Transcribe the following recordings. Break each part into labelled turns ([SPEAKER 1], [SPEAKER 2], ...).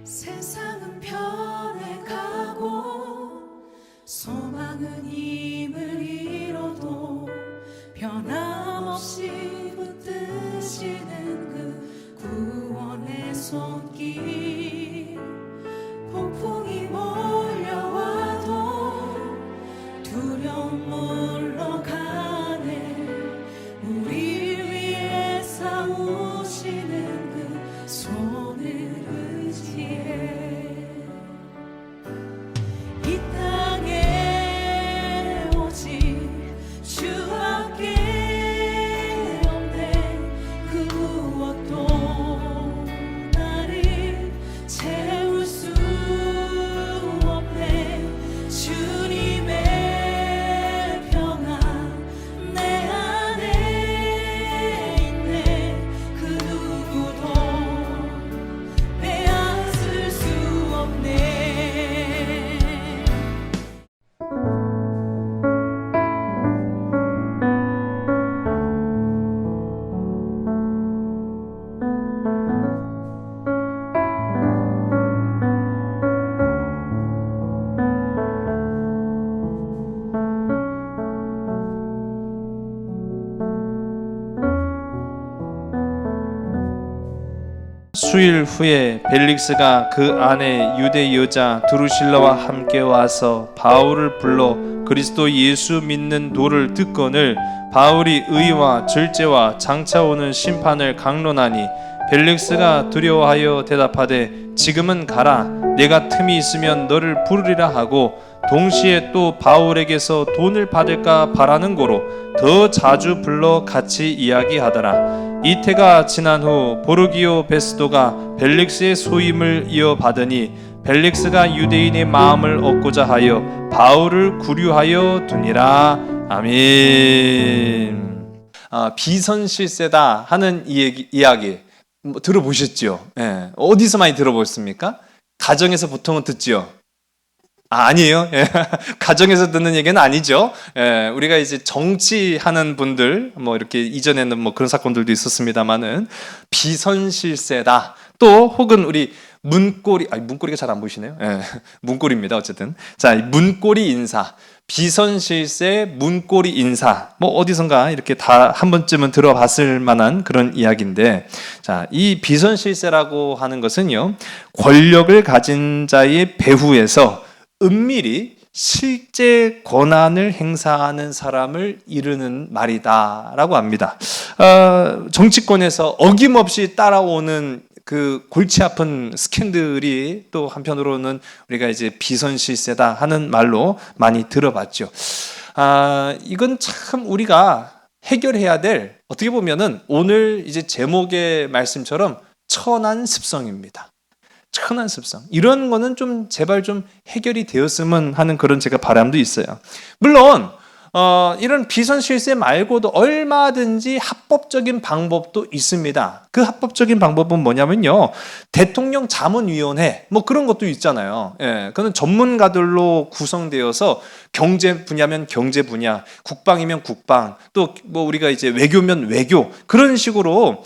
[SPEAKER 1] 세상은 변해가고 소망은 힘을 잃어도 변함없이 붙드시는 그 구원의 손길. 폭풍이 몰려와도 두려움 물러가네. 우리 위해 싸우시는 그 손을 이 땅에 오직 주밖에 없네. 그 무엇도 나를 채울 수 없네. 주님의 평안 내 안에 있네. 그 누구도 빼앗을 수 없네.
[SPEAKER 2] 수일 후에 벨릭스가 그 아내 유대 여자 드루실라와 함께 와서 바울을 불러 그리스도 예수 믿는 도를 듣거늘 바울이 의와 절제와 장차 오는 심판을 강론하니 벨릭스가 두려워하여 대답하되 지금은 가라. 내가 틈이 있으면 너를 부르리라 하고 동시에 또 바울에게서 돈을 받을까 바라는 고로 더 자주 불러 같이 이야기하더라. 이태가 지난 후 보르기오 베스도가 벨릭스의 소임을 이어받으니 벨릭스가 유대인의 마음을 얻고자 하여 바울을 구류하여 두니라. 아멘. 비선실세다 하는 이야기 들어보셨죠? 예. 어디서 많이 들어보셨습니까? 가정에서 보통은 듣죠. 아니에요. 예. 가정에서 듣는 얘기는 아니죠. 예. 우리가 이제 정치하는 분들, 이렇게 이전에는 그런 사건들도 있었습니다만은 비선실세다. 또 혹은 우리 문고리가 잘 안 보이시네요. 예. 문고리입니다. 어쨌든 자, 문고리 인사, 비선실세, 문고리 인사, 어디선가 이렇게 다 한 번쯤은 들어봤을 만한 그런 이야기인데, 자, 이 비선실세라고 하는 것은요, 권력을 가진 자의 배후에서 은밀히 실제 권한을 행사하는 사람을 이르는 말이다라고 합니다. 정치권에서 어김없이 따라오는 그 골치 아픈 스캔들이 또 한편으로는 우리가 이제 비선실세다 하는 말로 많이 들어봤죠. 이건 참 우리가 해결해야 될, 어떻게 보면은 오늘 이제 제목의 말씀처럼 천한 습성입니다. 천한 습성. 이런 거는 좀 제발 좀 해결이 되었으면 하는 그런 제가 바람도 있어요. 물론 이런 비선실세 말고도 얼마든지 합법적인 방법도 있습니다. 그 합법적인 방법은 뭐냐면요, 대통령 자문위원회 그런 것도 있잖아요. 예, 그건 전문가들로 구성되어서 경제 분야면 경제 분야, 국방이면 국방, 또 우리가 이제 외교면 외교, 그런 식으로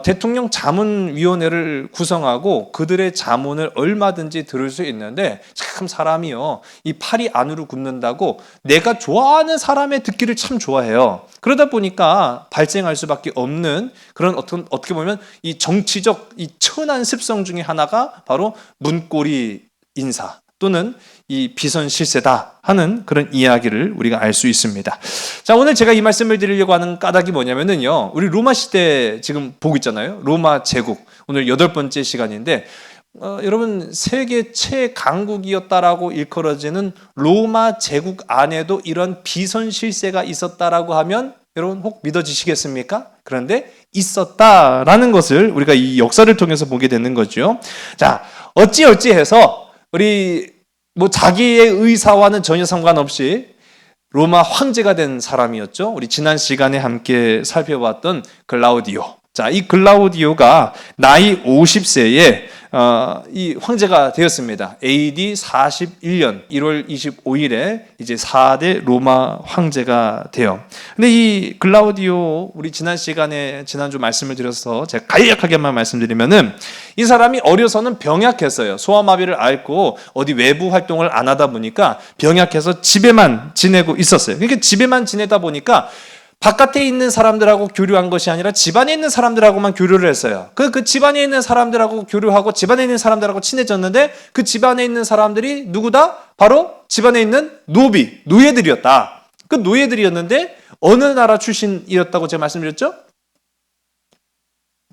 [SPEAKER 2] 대통령 자문위원회를 구성하고 그들의 자문을 얼마든지 들을 수 있는데, 참 사람이요, 이 팔이 안으로 굽는다고 내가 좋아하는 사람의 듣기를 참 좋아해요. 그러다 보니까 발생할 수밖에 없는 그런 어떻게 보면 이 정치적 이 천한 습성 중에 하나가 바로 문고리 인사 또는 이 비선실세다 하는 그런 이야기를 우리가 알 수 있습니다. 자, 오늘 제가 이 말씀을 드리려고 하는 까닭이 뭐냐면요, 우리 로마 시대 지금 보고 있잖아요. 로마 제국, 오늘 8번째 시간인데, 여러분, 세계 최강국이었다라고 일컬어지는 로마 제국 안에도 이런 비선실세가 있었다라고 하면 여러분 혹 믿어지시겠습니까? 그런데 있었다라는 것을 우리가 이 역사를 통해서 보게 되는 거죠. 자, 어찌해서 우리 자기의 의사와는 전혀 상관없이 로마 황제가 된 사람이었죠. 우리 지난 시간에 함께 살펴봤던 글라우디오. 자, 이 글라우디오가 나이 50세에 이 황제가 되었습니다. AD 41년 1월 25일에 이제 4대 로마 황제가 돼요. 근데 이 글라우디오, 우리 지난 시간에 지난주 말씀을 드려서 제가 간략하게만 말씀드리면은, 이 사람이 어려서는 병약했어요. 소아마비를 앓고 어디 외부 활동을 안 하다 보니까 병약해서 집에만 지내고 있었어요. 그러니까 집에만 지내다 보니까 바깥에 있는 사람들하고 교류한 것이 아니라 집안에 있는 사람들하고만 교류를 했어요. 그 집안에 있는 사람들하고 교류하고 집안에 있는 사람들하고 친해졌는데, 그 집안에 있는 사람들이 누구다? 바로 집안에 있는 노예들이었다. 그 노예들이었는데 어느 나라 출신이었다고 제가 말씀드렸죠?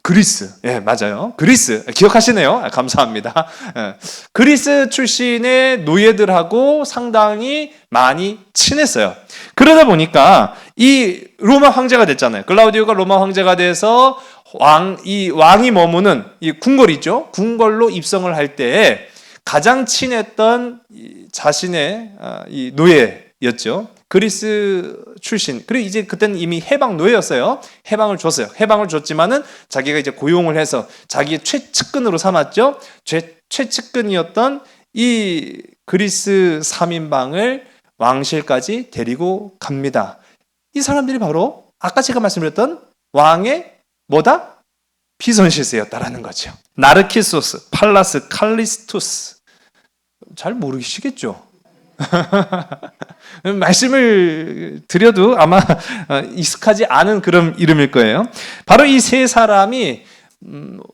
[SPEAKER 2] 그리스. 예, 맞아요. 그리스. 기억하시네요. 감사합니다. 예. 그리스 출신의 노예들하고 상당히 많이 친했어요. 그러다 보니까 이 로마 황제가 됐잖아요. 글라우디오가 로마 황제가 돼서 왕이 머무는 이 궁궐 있죠. 궁궐로 입성을 할 때 가장 친했던 자신의 이 노예였죠. 그리스 출신. 그리고 이제 그때는 이미 해방 노예였어요. 해방을 줬어요. 해방을 줬지만은 자기가 이제 고용을 해서 자기의 최측근으로 삼았죠. 최측근이었던 이 그리스 3인방을 왕실까지 데리고 갑니다. 이 사람들이 바로 아까 제가 말씀드렸던 왕의 뭐다? 비선실세였다라는 거죠. 나르키소스, 팔라스, 칼리스투스. 잘 모르시겠죠? 말씀을 드려도 아마 익숙하지 않은 그런 이름일 거예요. 바로 이 세 사람이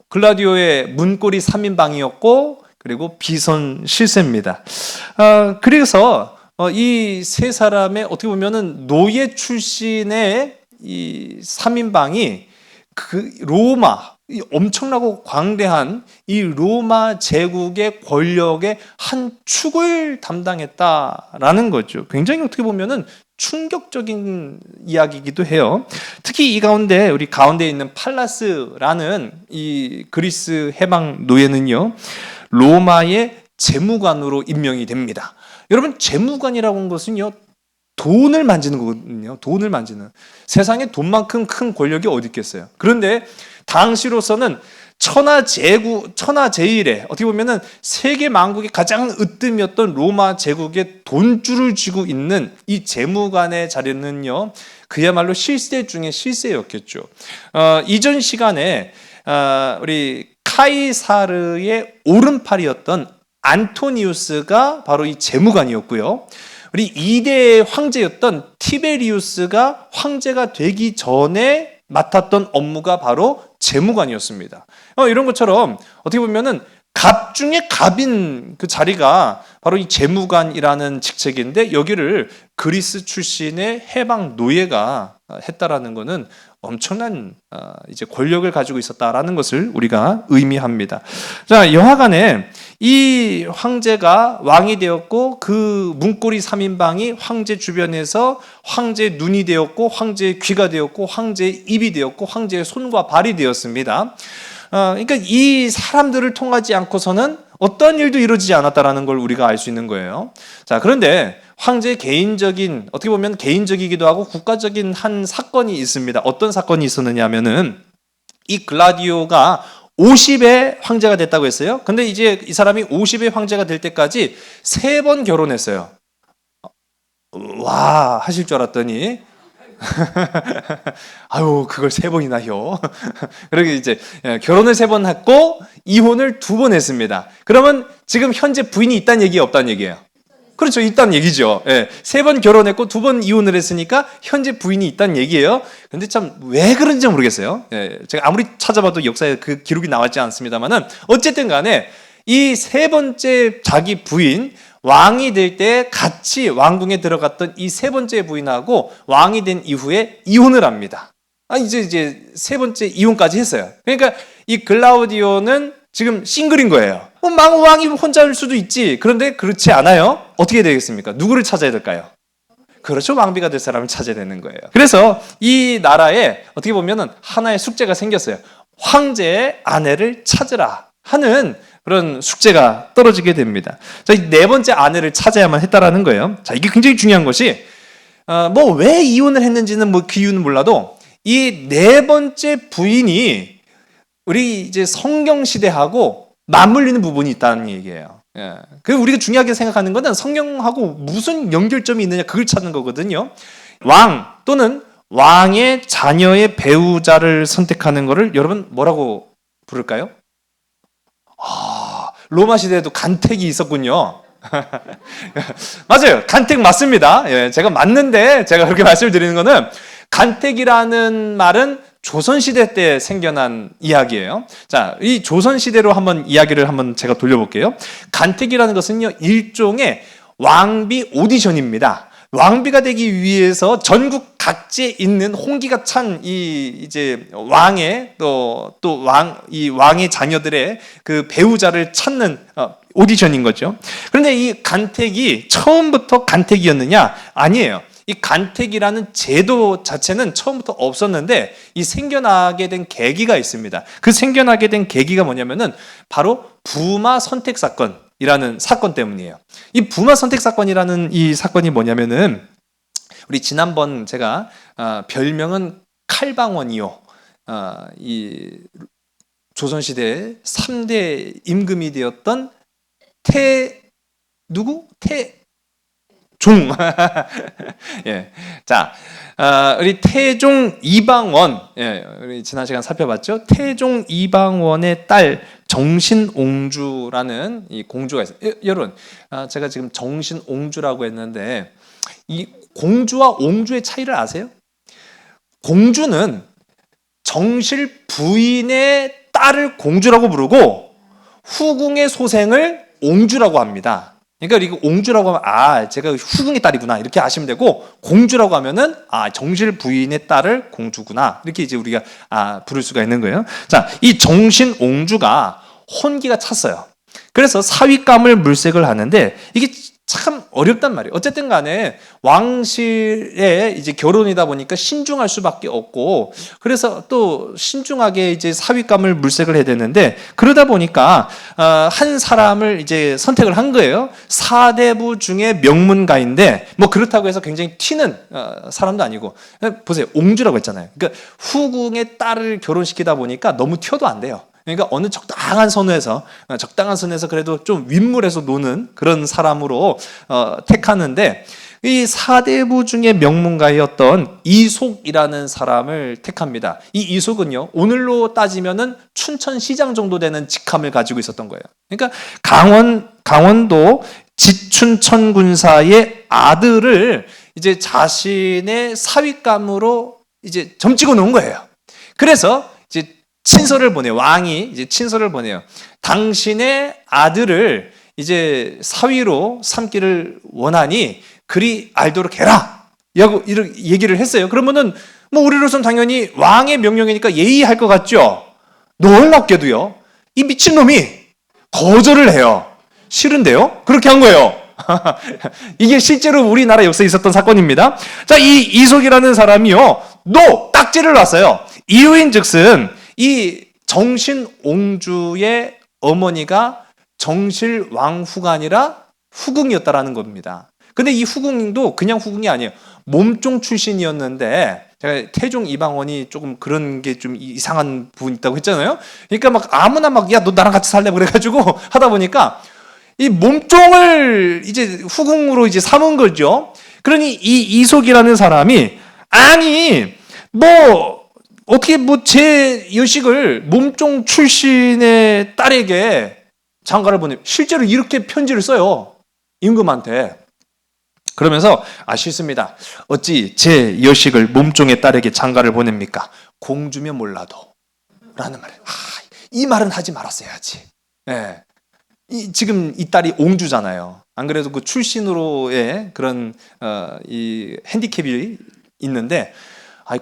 [SPEAKER 2] 글라디오의 문고리 3인방이었고, 그리고 비선 실세입니다. 그래서 이 세 사람의 어떻게 보면은 노예 출신의 이 3인방이 그 로마, 이 엄청나고 광대한 이 로마 제국의 권력의 한 축을 담당했다라는 거죠. 굉장히 어떻게 보면은 충격적인 이야기이기도 해요. 특히 이 가운데 우리 가운데 있는 팔라스라는 이 그리스 해방 노예는요, 로마의 재무관으로 임명이 됩니다. 여러분, 재무관이라고 하는 것은요, 돈을 만지는 거거든요. 돈을 만지는. 세상에 돈만큼 큰 권력이 어디 있겠어요. 그런데 당시로서는 천하제일의 어떻게 보면은 세계 만국의 가장 으뜸이었던 로마 제국의 돈줄을 쥐고 있는 이 재무관의 자리는요, 그야말로 실세 중에 실세였겠죠. 이전 시간에 우리 카이사르의 오른팔이었던 안토니우스가 바로 이 재무관이었고요. 우리 2대 황제였던 티베리우스가 황제가 되기 전에 맡았던 업무가 바로 재무관이었습니다. 이런 것처럼 어떻게 보면은 갑 중에 갑인 그 자리가 바로 이 재무관이라는 직책인데, 여기를 그리스 출신의 해방 노예가 했다라는 것은 엄청난 이제 권력을 가지고 있었다라는 것을 우리가 의미합니다. 자, 여하간에 이 황제가 왕이 되었고, 그 문고리 3인방이 황제 주변에서 황제의 눈이 되었고, 황제의 귀가 되었고, 황제의 입이 되었고, 황제의 손과 발이 되었습니다. 그러니까 이 사람들을 통하지 않고서는 어떤 일도 이루어지지 않았다라는 걸 우리가 알 수 있는 거예요. 자, 그런데 황제의 개인적인, 어떻게 보면 개인적이기도 하고 국가적인 한 사건이 있습니다. 어떤 사건이 있었느냐 하면은, 이 글라디오가 50의 황제가 됐다고 했어요. 근데 이제 이 사람이 50의 황제가 될 때까지 3번 결혼했어요. 와, 하실 줄 알았더니 아유, 그걸 3번이나요. 그러게 이제 결혼을 3번 했고 이혼을 2번 했습니다. 그러면 지금 현재 부인이 있다는 얘기예요, 없다는 얘기예요? 그렇죠, 있다는 얘기죠. 3번 결혼했고 2번 이혼을 했으니까 현재 부인이 있다는 얘기예요. 근데 참 왜 그런지 모르겠어요. 제가 아무리 찾아봐도 역사에 그 기록이 나왔지 않습니다만은, 어쨌든 간에 이 3번째 자기 부인, 왕이 될 때 같이 왕궁에 들어갔던 이 3번째 부인하고 왕이 된 이후에 이혼을 합니다. 이제 3번째 이혼까지 했어요. 그러니까 이 글라우디오는 지금 싱글인 거예요. 왕이 혼자일 수도 있지. 그런데 그렇지 않아요. 어떻게 되겠습니까? 누구를 찾아야 될까요? 그렇죠, 왕비가 될 사람을 찾아야 되는 거예요. 그래서 이 나라에 어떻게 보면은 하나의 숙제가 생겼어요. 황제의 아내를 찾으라 하는 그런 숙제가 떨어지게 됩니다. 자, 이 4번째 아내를 찾아야만 했다라는 거예요. 자, 이게 굉장히 중요한 것이, 왜 이혼을 했는지는 그 이유는 몰라도, 이 4번째 부인이 우리 이제 성경 시대하고 맞물리는 부분이 있다는 얘기예요. 예. 그리고 우리가 중요하게 생각하는 것은 성경하고 무슨 연결점이 있느냐 그걸 찾는 거거든요. 왕 또는 왕의 자녀의 배우자를 선택하는 것을 여러분 뭐라고 부를까요? 로마 시대에도 간택이 있었군요. 맞아요. 간택 맞습니다. 예, 제가 맞는데 제가 그렇게 말씀을 드리는 거는 간택이라는 말은 조선시대 때 생겨난 이야기예요. 자, 이 조선시대로 한번 이야기를 한번 제가 돌려볼게요. 간택이라는 것은요, 일종의 왕비 오디션입니다. 왕비가 되기 위해서 전국 각지에 있는 홍기가 찬 이제 왕의 이 왕의 자녀들의 그 배우자를 찾는 오디션인 거죠. 그런데 이 간택이 처음부터 간택이었느냐? 아니에요. 이 간택이라는 제도 자체는 처음부터 없었는데 이 생겨나게 된 계기가 있습니다. 그 생겨나게 된 계기가 뭐냐면은 바로 부마 선택 사건이라는 사건 때문이에요. 이 부마 선택 사건이라는 이 사건이 뭐냐면은 우리 지난번 제가 별명은 칼방원이요. 이 조선시대 3대 임금이 되었던 종. 예. 자, 우리 태종 이방원. 예, 우리 지난 시간 살펴봤죠? 태종 이방원의 딸 정신옹주라는 이 공주가 있어요. 여러분, 제가 지금 정신옹주라고 했는데 이 공주와 옹주의 차이를 아세요? 공주는 정실 부인의 딸을 공주라고 부르고 후궁의 소생을 옹주라고 합니다. 그러니까 이거 옹주라고 하면 제가 후궁의 딸이구나 이렇게 아시면 되고 공주라고 하면은 정실 부인의 딸을 공주구나 이렇게 이제 우리가 부를 수가 있는 거예요. 자, 이 정신 옹주가 혼기가 찼어요. 그래서 사윗감을 물색을 하는데 이게 참 어렵단 말이에요. 어쨌든 간에 왕실의 이제 결혼이다 보니까 신중할 수밖에 없고 그래서 또 신중하게 이제 사윗감을 물색을 해야 되는데 그러다 보니까 한 사람을 이제 선택을 한 거예요. 사대부 중에 명문가인데 뭐 그렇다고 해서 굉장히 튀는 사람도 아니고 보세요. 옹주라고 했잖아요. 그러니까 후궁의 딸을 결혼시키다 보니까 너무 튀어도 안 돼요. 그러니까 어느 적당한 선에서 그래도 좀 윗물에서 노는 그런 사람으로 택하는데 이 사대부 중에 명문가였던 이속이라는 사람을 택합니다. 이 이속은요 오늘로 따지면은 춘천시장 정도 되는 직함을 가지고 있었던 거예요. 그러니까 강원도 지춘천군사의 아들을 이제 자신의 사윗감으로 이제 점찍어 놓은 거예요. 그래서 이제 친서를 보내요. 왕이 이제 친서를 보내요. 당신의 아들을 이제 사위로 삼기를 원하니 그리 알도록 해라. 이렇게 얘기를 했어요. 그러면은 뭐 우리로서는 당연히 왕의 명령이니까 예의할 것 같죠. 놀랍게도요. 이 미친놈이 거절을 해요. 싫은데요? 그렇게 한 거예요. 이게 실제로 우리나라 역사에 있었던 사건입니다. 자, 이 이속이라는 사람이요. 딱지를 놨어요. 이유인즉슨 이 정신옹주의 어머니가 정실왕후가 아니라 후궁이었다라는 겁니다. 근데 이 후궁도 그냥 후궁이 아니에요. 몸종 출신이었는데 제가 태종 이방원이 조금 그런 게 좀 이상한 부분이 있다고 했잖아요. 그러니까 막 아무나 야 너 나랑 같이 살래 그래가지고 하다 보니까 이 몸종을 이제 후궁으로 이제 삼은 거죠. 그러니 이 이속이라는 사람이 어떻게 제 여식을 몸종 출신의 딸에게 장가를 보내 실제로 이렇게 편지를 써요. 임금한테. 그러면서 싫습니다. 어찌 제 여식을 몸종의 딸에게 장가를 보냅니까? 공주면 몰라도 라는 말이에요. 이 말은 하지 말았어야지. 예. 지금 이 딸이 옹주잖아요. 안 그래도 그 출신으로의 그런 이 핸디캡이 있는데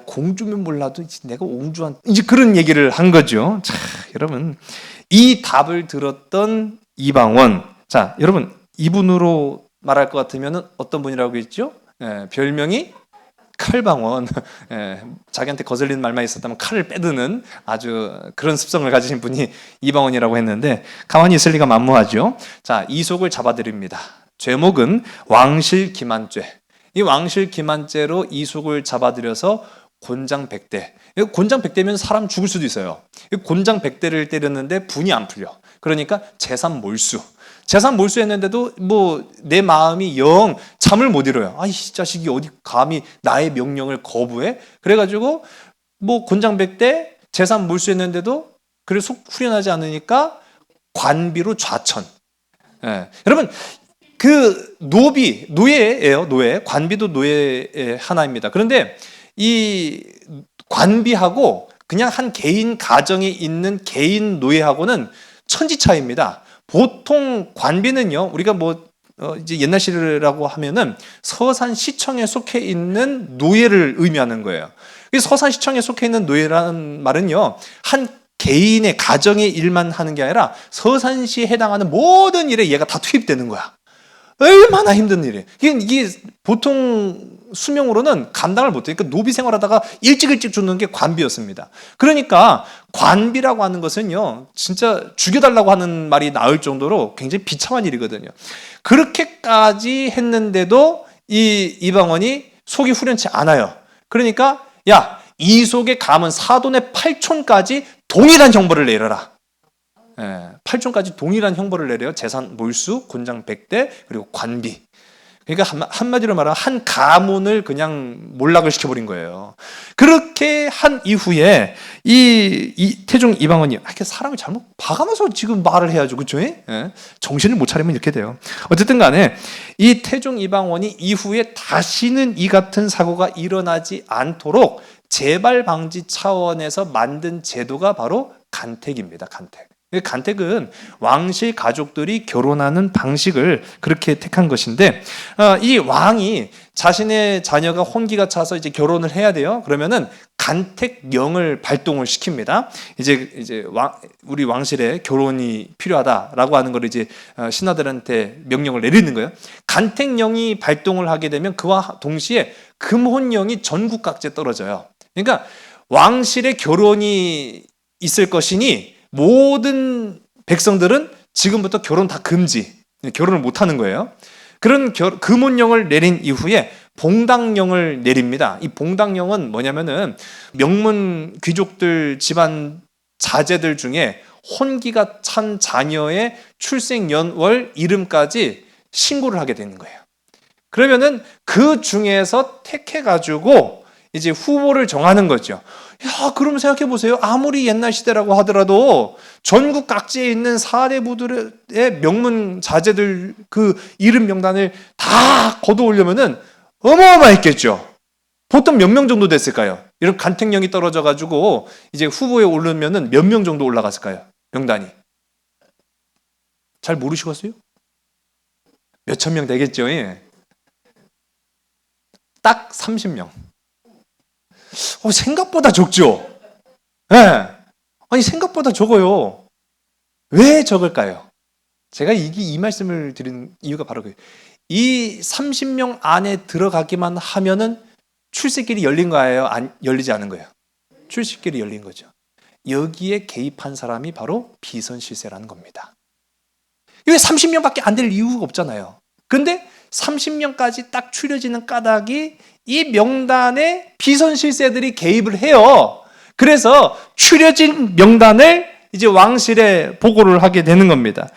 [SPEAKER 2] 공주면 몰라도 내가 옹주한 이제 그런 얘기를 한 거죠. 자, 여러분 이 답을 들었던 이방원. 자, 여러분 이분으로 말할 것 같으면 어떤 분이라고 했죠? 별명이 칼방원. 자기한테 거슬리는 말만 있었다면 칼을 빼드는 아주 그런 습성을 가지신 분이 이방원이라고 했는데 가만히 있을 리가 만무하죠. 자, 이속을 잡아드립니다. 죄목은 왕실기만죄. 이 왕실기만죄로 이속을 잡아들여서 곤장백대. 곤장백대면 사람 죽을 수도 있어요. 곤장백대를 때렸는데 분이 안 풀려. 그러니까 재산 몰수. 재산 몰수했는데도 뭐 내 마음이 영 잠을 못 이뤄요. 아, 이 자식이 어디 감히 나의 명령을 거부해? 그래가지고 뭐 곤장백대 재산 몰수했는데도 그래 속 후련하지 않으니까 관비로 좌천. 예. 여러분 그 노예예요. 노예. 관비도 노예의 하나입니다. 그런데 이 관비하고 그냥 한 개인 가정에 있는 개인 노예하고는 천지 차이입니다. 보통 관비는요, 우리가 뭐 이제 옛날 시라고 하면은 서산시청에 속해 있는 노예를 의미하는 거예요. 서산시청에 속해 있는 노예라는 말은요, 한 개인의 가정의 일만 하는 게 아니라 서산시에 해당하는 모든 일에 얘가 다 투입되는 거야. 얼마나 힘든 일이에요. 이게 보통 수명으로는 감당을 못해요. 그러니까 노비 생활하다가 일찍 죽는 게 관비였습니다. 그러니까 관비라고 하는 것은요, 진짜 죽여달라고 하는 말이 나올 정도로 굉장히 비참한 일이거든요. 그렇게까지 했는데도 이 이방원이 속이 후련치 않아요. 그러니까 야, 이 속에 감은 사돈의 8촌까지 동일한 형벌을 내려라. 8촌까지 동일한 형벌을 내려요. 재산 몰수, 곤장 100대, 그리고 관비. 그러니까 한마디로 말하면 한 가문을 그냥 몰락을 시켜버린 거예요. 그렇게 한 이후에 이 태종 이방원이 이렇게 사람이 잘못 봐가면서 지금 말을 해야죠. 그렇죠? 정신을 못 차리면 이렇게 돼요. 어쨌든 간에 이 태종 이방원이 이후에 다시는 이 같은 사고가 일어나지 않도록 재발 방지 차원에서 만든 제도가 바로 간택입니다. 간택. 간택은 왕실 가족들이 결혼하는 방식을 그렇게 택한 것인데, 이 왕이 자신의 자녀가 혼기가 차서 이제 결혼을 해야 돼요. 그러면은 간택령을 발동을 시킵니다. 이제 우리 왕실에 결혼이 필요하다라고 하는 걸 이제 신하들한테 명령을 내리는 거예요. 간택령이 발동을 하게 되면 그와 동시에 금혼령이 전국 각지에 떨어져요. 그러니까 왕실의 결혼이 있을 것이니 모든 백성들은 지금부터 결혼 다 금지, 결혼을 못하는 거예요. 그런 금혼령을 내린 이후에 봉당령을 내립니다. 이 봉당령은 뭐냐면은 명문 귀족들 집안 자제들 중에 혼기가 찬 자녀의 출생연월 이름까지 신고를 하게 되는 거예요. 그러면은 그 중에서 택해가지고 이제 후보를 정하는 거죠. 야, 그럼 생각해 보세요. 아무리 옛날 시대라고 하더라도 전국 각지에 있는 사대부들의 명문 자제들 그 이름 명단을 다 거둬오려면은 어마어마했겠죠. 보통 몇 명 정도 됐을까요? 이런 간택령이 떨어져가지고 이제 후보에 오르면은 몇 명 정도 올라갔을까요? 명단이. 잘 모르시겠어요? 몇천 명 되겠죠. 예. 딱 30명. 생각보다 적죠? 네. 아니, 생각보다 적어요. 왜 적을까요? 제가 이 말씀을 드린 이유가 바로 그예요. 이 30명 안에 들어가기만 하면은 출세길이 열린 거예요? 열리지 않은 거예요? 출세길이 열린 거죠. 여기에 개입한 사람이 바로 비선실세라는 겁니다. 왜 30명밖에 안 될 이유가 없잖아요. 근데 30명까지 딱 추려지는 까닭이 이 명단에 비선실세들이 개입을 해요. 그래서 추려진 명단을 이제 왕실에 보고를 하게 되는 겁니다.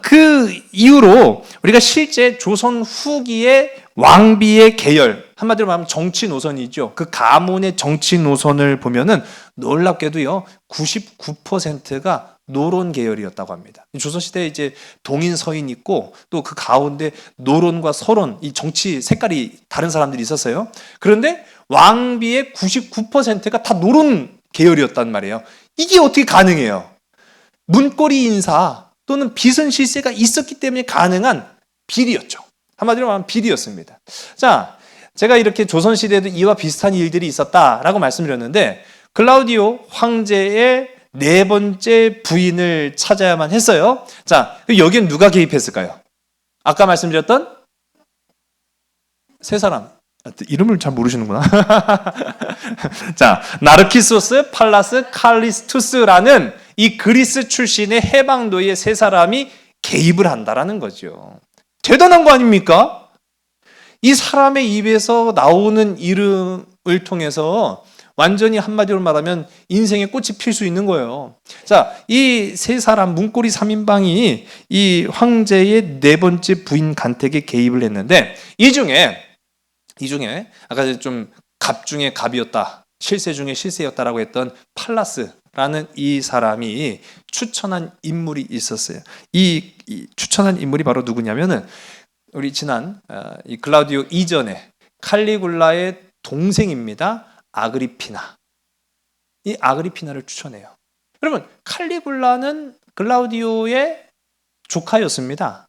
[SPEAKER 2] 그 이후로 우리가 실제 조선 후기의 왕비의 계열, 한마디로 말하면 정치 노선이죠. 그 가문의 정치 노선을 보면은 놀랍게도요, 99%가 노론 계열이었다고 합니다. 조선시대에 이제 동인 서인 있고 또 그 가운데 노론과 서론, 이 정치 색깔이 다른 사람들이 있었어요. 그런데 왕비의 99%가 다 노론 계열이었단 말이에요. 이게 어떻게 가능해요? 문고리 인사 또는 비선실세가 있었기 때문에 가능한 비리였죠. 한마디로 말하면 비리였습니다. 자, 제가 이렇게 조선시대에도 이와 비슷한 일들이 있었다라고 말씀드렸는데, 클라우디오 황제의 네 번째 부인을 찾아야만 했어요. 자, 여기엔 누가 개입했을까요? 아까 말씀드렸던 세 사람. 이름을 잘 모르시는구나. 자, 나르키소스, 팔라스, 칼리스투스라는 이 그리스 출신의 해방노예 세 사람이 개입을 한다라는 거죠. 대단한 거 아닙니까? 이 사람의 입에서 나오는 이름을 통해서 완전히 한마디로 말하면 인생의 꽃이 필 수 있는 거예요. 자, 이 세 사람 문고리 3인방이 이 황제의 네 번째 부인 간택에 개입을 했는데 이 중에 아까 좀 갑 중에 갑이었다, 실세 중에 실세였다라고 했던 팔라스라는 이 사람이 추천한 인물이 있었어요. 이 추천한 인물이 바로 누구냐면은 우리 지난 이 글라우디오 이전에 칼리굴라의 동생입니다. 아그리피나. 이 아그리피나를 추천해요. 여러분, 칼리굴라는 글라우디오의 조카였습니다.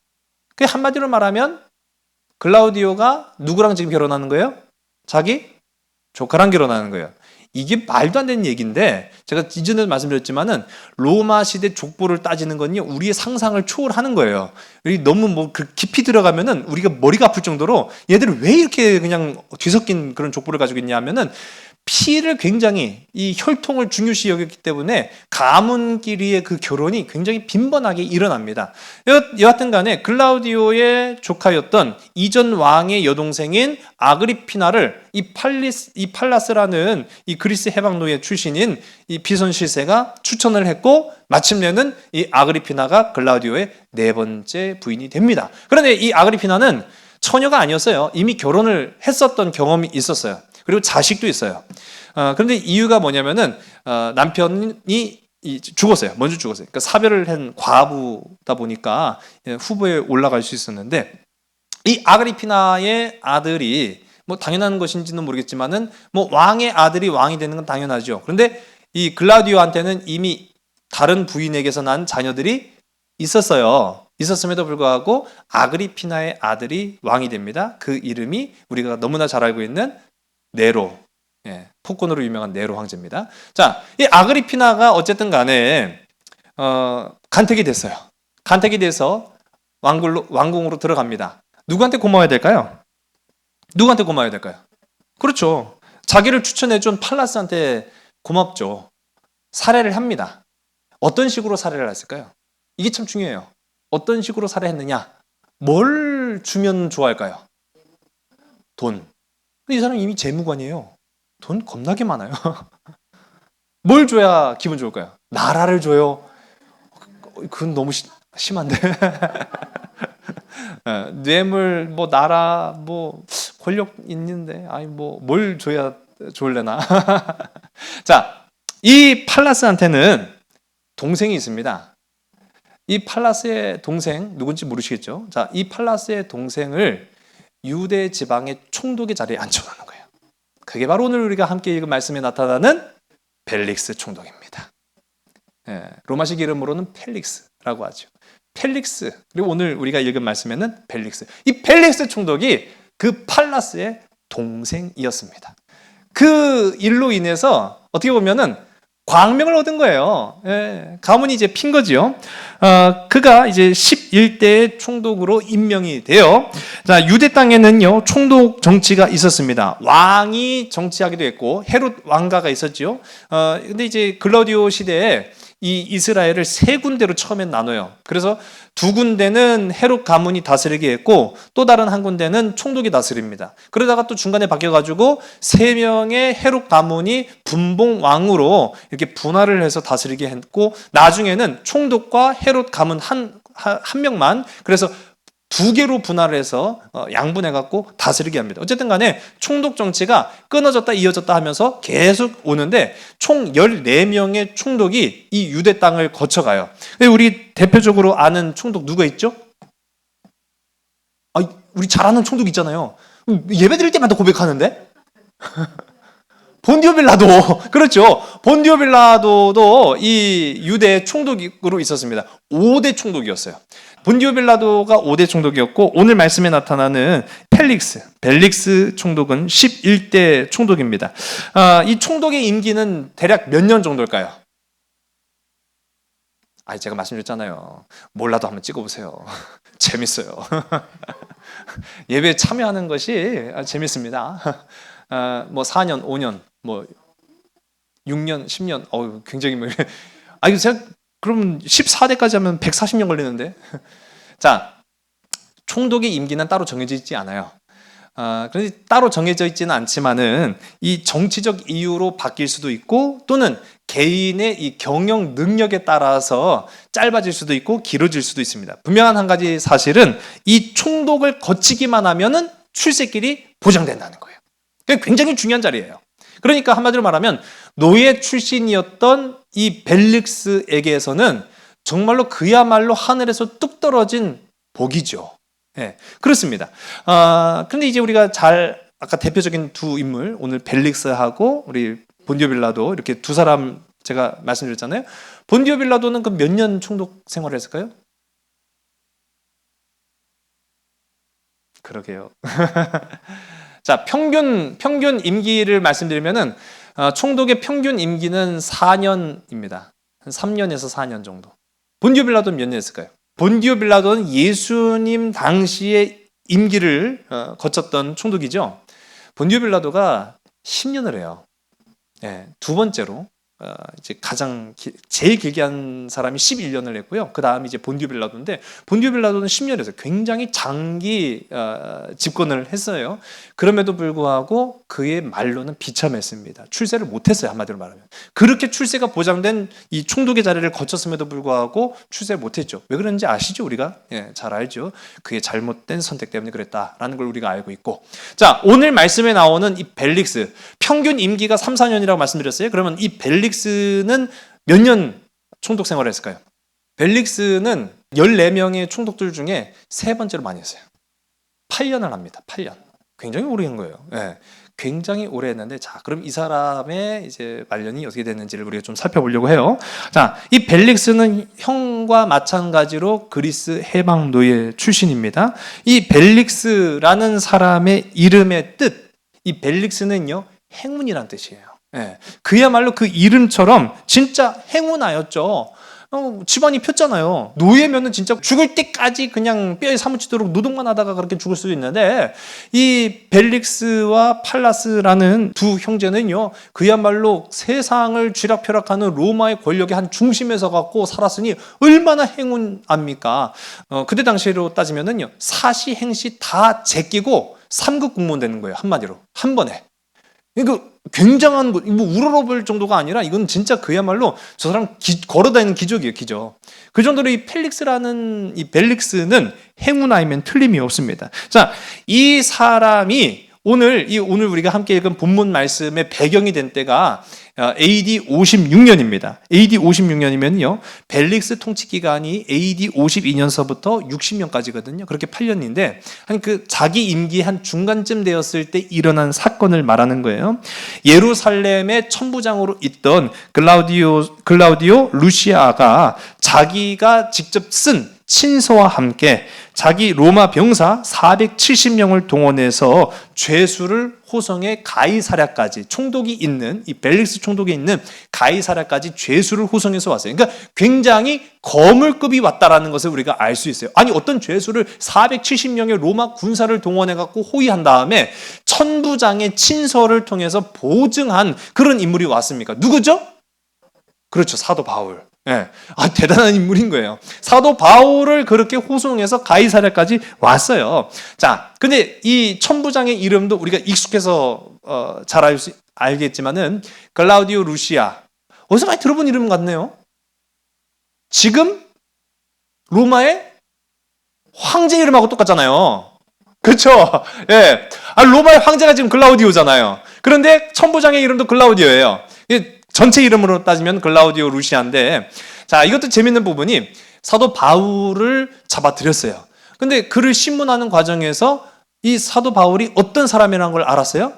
[SPEAKER 2] 그 한마디로 말하면 글라우디오가 누구랑 지금 결혼하는 거예요? 자기 조카랑 결혼하는 거예요. 이게 말도 안 되는 얘기인데 제가 이전에 말씀드렸지만은 로마 시대 족보를 따지는 건요 우리의 상상을 초월하는 거예요. 우리 너무 뭐 깊이 들어가면은 우리가 머리가 아플 정도로 얘들은 왜 이렇게 그냥 뒤섞인 그런 족보를 가지고 있냐면은 피를 굉장히 이 혈통을 중요시 여겼기 때문에 가문끼리의 그 결혼이 굉장히 빈번하게 일어납니다. 여하튼 간에 글라우디오의 조카였던 이전 왕의 여동생인 아그리피나를 이 팔라스라는 이 그리스 해방 노예 출신인 이 비선 실세가 추천을 했고 마침내는 이 아그리피나가 글라우디오의 네 번째 부인이 됩니다. 그런데 이 아그리피나는 처녀가 아니었어요. 이미 결혼을 했었던 경험이 있었어요. 그리고 자식도 있어요. 그런데 이유가 뭐냐면은 남편이 죽었어요. 먼저 죽었어요. 그러니까 사별을 한 과부다 보니까 후보에 올라갈 수 있었는데 이 아그리피나의 아들이 뭐 당연한 것인지는 모르겠지만은 뭐 왕의 아들이 왕이 되는 건 당연하죠. 그런데 이 글라우디오한테는 이미 다른 부인에게서 난 자녀들이 있었어요. 있었음에도 불구하고 아그리피나의 아들이 왕이 됩니다. 그 이름이 우리가 너무나 잘 알고 있는 네로, 폭군으로 유명한 네로 황제입니다. 자, 이 아그리피나가 어쨌든 간에 간택이 됐어요. 간택이 돼서 왕궁으로 들어갑니다. 누구한테 고마워야 될까요? 누구한테 고마워야 될까요? 그렇죠. 자기를 추천해준 팔라스한테 고맙죠. 살해를 합니다. 어떤 식으로 살해를 했을까요? 이게 참 중요해요. 어떤 식으로 살해했느냐? 뭘 주면 좋아할까요? 돈. 근데 이 사람 이미 재무관이에요. 돈 겁나게 많아요. 뭘 줘야 기분 좋을까요? 나라를 줘요. 그건 너무 심한데. 뇌물, 뭐 나라, 뭐 권력 있는데, 아니 뭐 뭘 줘야 좋을래나. 자, 이 팔라스한테는 동생이 있습니다. 이 팔라스의 동생 누군지 모르시겠죠? 자, 이 팔라스의 동생을 유대 지방의 총독의 자리에 앉혀놓는 거예요. 그게 바로 오늘 우리가 함께 읽은 말씀에 나타나는 벨릭스 총독입니다. 로마식 이름으로는 펠릭스라고 하죠. 펠릭스, 그리고 오늘 우리가 읽은 말씀에는 벨릭스. 이 벨릭스 총독이 그 팔라스의 동생이었습니다. 그 일로 인해서 어떻게 보면은 광명을 얻은 거예요. 가문이 이제 핀 거지요. 그가 이제 11대 총독으로 임명이 돼요. 자, 유대 땅에는요, 총독 정치가 있었습니다. 왕이 정치하기도 했고, 헤롯 왕가가 있었죠. 근데 이제 글라우디오 시대에 이 이스라엘을 세 군데로 처음엔 나눠요. 그래서 두 군데는 헤롯 가문이 다스리게 했고 또 다른 한 군데는 총독이 다스립니다. 그러다가 또 중간에 바뀌어가지고 세 명의 헤롯 가문이 분봉 왕으로 이렇게 분할을 해서 다스리게 했고 나중에는 총독과 헤롯 가문 한 명만 그래서 두 개로 분할을 해서 양분해갖고 다스리게 합니다. 어쨌든 간에 총독 정치가 끊어졌다 이어졌다 하면서 계속 오는데 총 14명의 총독이 이 유대 땅을 거쳐가요. 우리 대표적으로 아는 총독 누가 있죠? 우리 잘 아는 총독 있잖아요. 예배 드릴 때마다 고백하는데? 본디오 빌라도 그렇죠. 본디오 빌라도도 이 유대 총독으로 있었습니다. 5대 총독이었어요. 본디오 빌라도가 5대 총독이었고 오늘 말씀에 나타나는 벨릭스 총독은 11대 총독입니다. 이 총독의 임기는 대략 몇 년 정도일까요? 제가 말씀드렸잖아요. 몰라도 한번 찍어보세요. 재밌어요. 예배에 참여하는 것이 재밌습니다. 뭐 4년, 5년, 뭐 6년, 10년, 굉장히 제가 그럼 14대까지 하면 140년 걸리는데. 자, 총독의 임기는 따로 정해져 있지 않아요. 그런데 따로 정해져 있지는 않지만은 이 정치적 이유로 바뀔 수도 있고 또는 개인의 이 경영 능력에 따라서 짧아질 수도 있고 길어질 수도 있습니다. 분명한 한 가지 사실은 이 총독을 거치기만 하면은 출세길이 보장된다는 거예요. 그게 굉장히 중요한 자리예요. 그러니까 한마디로 말하면 노예 출신이었던 이 벨릭스에게서는 정말로 그야말로 하늘에서 뚝 떨어진 복이죠. 네, 그렇습니다. 근데 이제 우리가 아까 대표적인 두 인물, 오늘 벨릭스하고 우리 본디오 빌라도 이렇게 두 사람 제가 말씀드렸잖아요. 본디오 빌라도는 그 몇 년 총독 생활을 했을까요? 그러게요. 자, 평균 임기를 말씀드리면은 총독의 평균 임기는 4년입니다. 한 3년에서 4년 정도. 본디오 빌라도는 몇 년 했을까요? 본디오 빌라도는 예수님 당시의 임기를 거쳤던 총독이죠. 본디오 빌라도가 10년을 해요. 네, 두 번째로 이제 제일 길게 한 사람이 11년을 했고요. 그 다음이 이제 본디오 빌라도인데 본디오 빌라도는 10년에서 굉장히 장기 집권을 했어요. 그럼에도 불구하고 그의 말로는 비참했습니다. 출세를 못했어요. 한마디로 말하면. 그렇게 출세가 보장된 이 총독의 자리를 거쳤음에도 불구하고 출세를 못했죠. 왜 그런지 아시죠? 우리가 잘 알죠. 그의 잘못된 선택 때문에 그랬다라는 걸 우리가 알고 있고, 자, 오늘 말씀에 나오는 이 벨릭스 평균 임기가 3, 4년이라고 말씀드렸어요. 그러면 이 벨릭스는 몇 년 총독 생활을 했을까요? 벨릭스는 14명의 총독들 중에 세 번째로 많이 했어요. 8년을 합니다. 8년. 굉장히 오래 한 거예요. 네, 굉장히 오래 했는데, 자, 그럼 이 사람의 이제 말년이 어떻게 됐는지를 우리가 좀 살펴보려고 해요. 자, 이 벨릭스는 형과 마찬가지로 그리스 해방 노예 출신입니다. 이 벨릭스라는 사람의 이름의 뜻, 이 벨릭스는요, 행운이란 뜻이에요. 예, 그야말로 그 이름처럼 진짜 행운아였죠. 집안이 폈잖아요. 노예면은 진짜 죽을 때까지 그냥 뼈에 사무치도록 노동만 하다가 그렇게 죽을 수도 있는데, 이 벨릭스와 팔라스라는 두 형제는요, 그야말로 세상을 쥐락펴락하는 로마의 권력의 한 중심에서 갖고 살았으니 얼마나 행운합니까? 그때 당시로 따지면은요, 사시 행시 다 제끼고 3급 공무원 되는 거예요. 한마디로 한 번에. 이거 굉장한 거, 뭐 우러러볼 정도가 아니라 이건 진짜 그야말로 저 사람 걸어다니는 기적이에요, 기적. 그 정도로 이 펠릭스라는 이 벨릭스는 행운아이면 틀림이 없습니다. 자, 이 사람이 오늘 우리가 함께 읽은 본문 말씀의 배경이 된 때가 AD 56년입니다. AD 56년이면요, 벨릭스 통치 기간이 AD 52년서부터 60년까지거든요. 그렇게 8년인데, 한 그 자기 임기 한 중간쯤 되었을 때 일어난 사건을 말하는 거예요. 예루살렘의 천부장으로 있던 글라우디오 루시아가 자기가 직접 쓴 친서와 함께 자기 로마 병사 470명을 동원해서 죄수를 호송해 가이사랴까지, 총독이 있는 이 벨릭스 총독이 있는 가이사랴까지 죄수를 호송해서 왔어요. 그러니까 굉장히 거물급이 왔다라는 것을 우리가 알 수 있어요. 아니, 어떤 죄수를 470명의 로마 군사를 동원해 갖고 호위한 다음에 천부장의 친서를 통해서 보증한 그런 인물이 왔습니까? 누구죠? 그렇죠, 사도 바울. 예, 대단한 인물인 거예요. 사도 바울을 그렇게 호송해서 가이사랴까지 왔어요. 자, 근데 이 천부장의 이름도 우리가 익숙해서 잘 알겠지만은 글라우디오 루시아, 어디서 많이 들어본 이름 같네요. 지금 로마의 황제 이름하고 똑같잖아요. 그렇죠? 예, 로마의 황제가 지금 글라우디오잖아요. 그런데 천부장의 이름도 글라우디오예요. 전체 이름으로 따지면 글라우디오 루시아인데, 자, 이것도 재밌는 부분이 사도 바울을 잡아들였어요. 근데 그를 신문하는 과정에서 이 사도 바울이 어떤 사람이라는 걸 알았어요?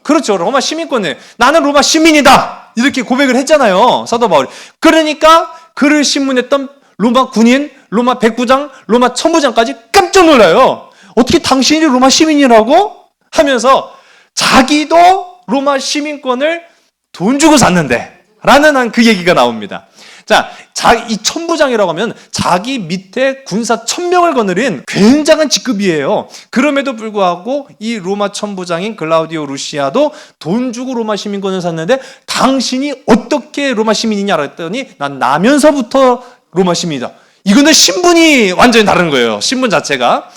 [SPEAKER 2] 그렇죠, 로마 시민권을, 나는 로마 시민이다, 이렇게 고백을 했잖아요, 사도 바울이. 그러니까 그를 신문했던 로마 군인, 로마 백부장, 로마 천부장까지 깜짝 놀라요. 어떻게 당신이 로마 시민이라고? 하면서 자기도 로마 시민권을 돈 주고 샀는데 라는 한 그 얘기가 나옵니다. 자, 이 천부장이라고 하면 자기 밑에 군사 1000명을 거느린 굉장한 직급이에요. 그럼에도 불구하고 이 로마 천부장인 글라우디오 루시아도 돈 주고 로마 시민권을 샀는데, 당신이 어떻게 로마 시민이냐 그랬더니 난 나면서부터 로마 시민이다. 이거는 신분이 완전히 다른 거예요, 신분 자체가.